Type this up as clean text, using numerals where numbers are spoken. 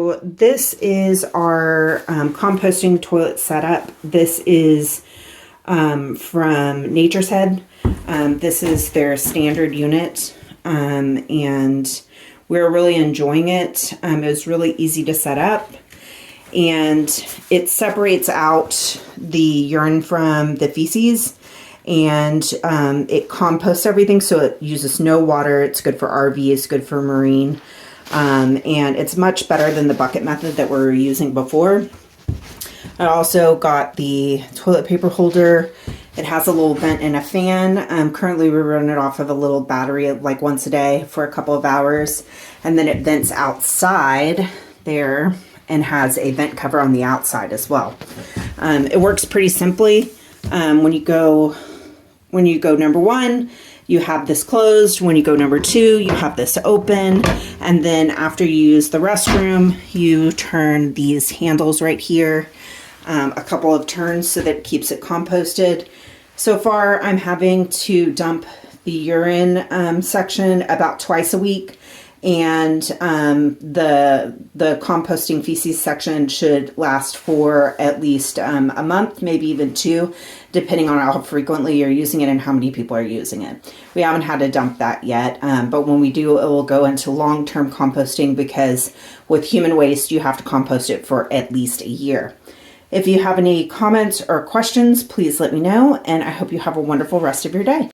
So this is our composting toilet setup. This is from Nature's Head. This is their standard unit, and we're really enjoying it. It was really easy to set up, and it separates out the urine from the feces, and it composts everything, so it uses no water. It's good for RV, it's good for marine, and it's much better than the bucket method that we were using before. I also got the toilet paper holder. It has a little vent and a fan. Currently we run it off of a little battery like once a day for a couple of hours, and then it vents outside there and has a vent cover on the outside as well. It works pretty simply. When you go number one, you have this closed. When you go number two, you have this open. And then after you use the restroom, you turn these handles right here a couple of turns so that it keeps it composted. So far, I'm having to dump the urine section about twice a week. And the composting feces section should last for at least a month, maybe even 2, depending on how frequently you're using it and how many people are using it. We haven't had to dump that yet, but when we do, it will go into long-term composting, because with human waste, you have to compost it for at least a year. If you have any comments or questions, please let me know, and I hope you have a wonderful rest of your day.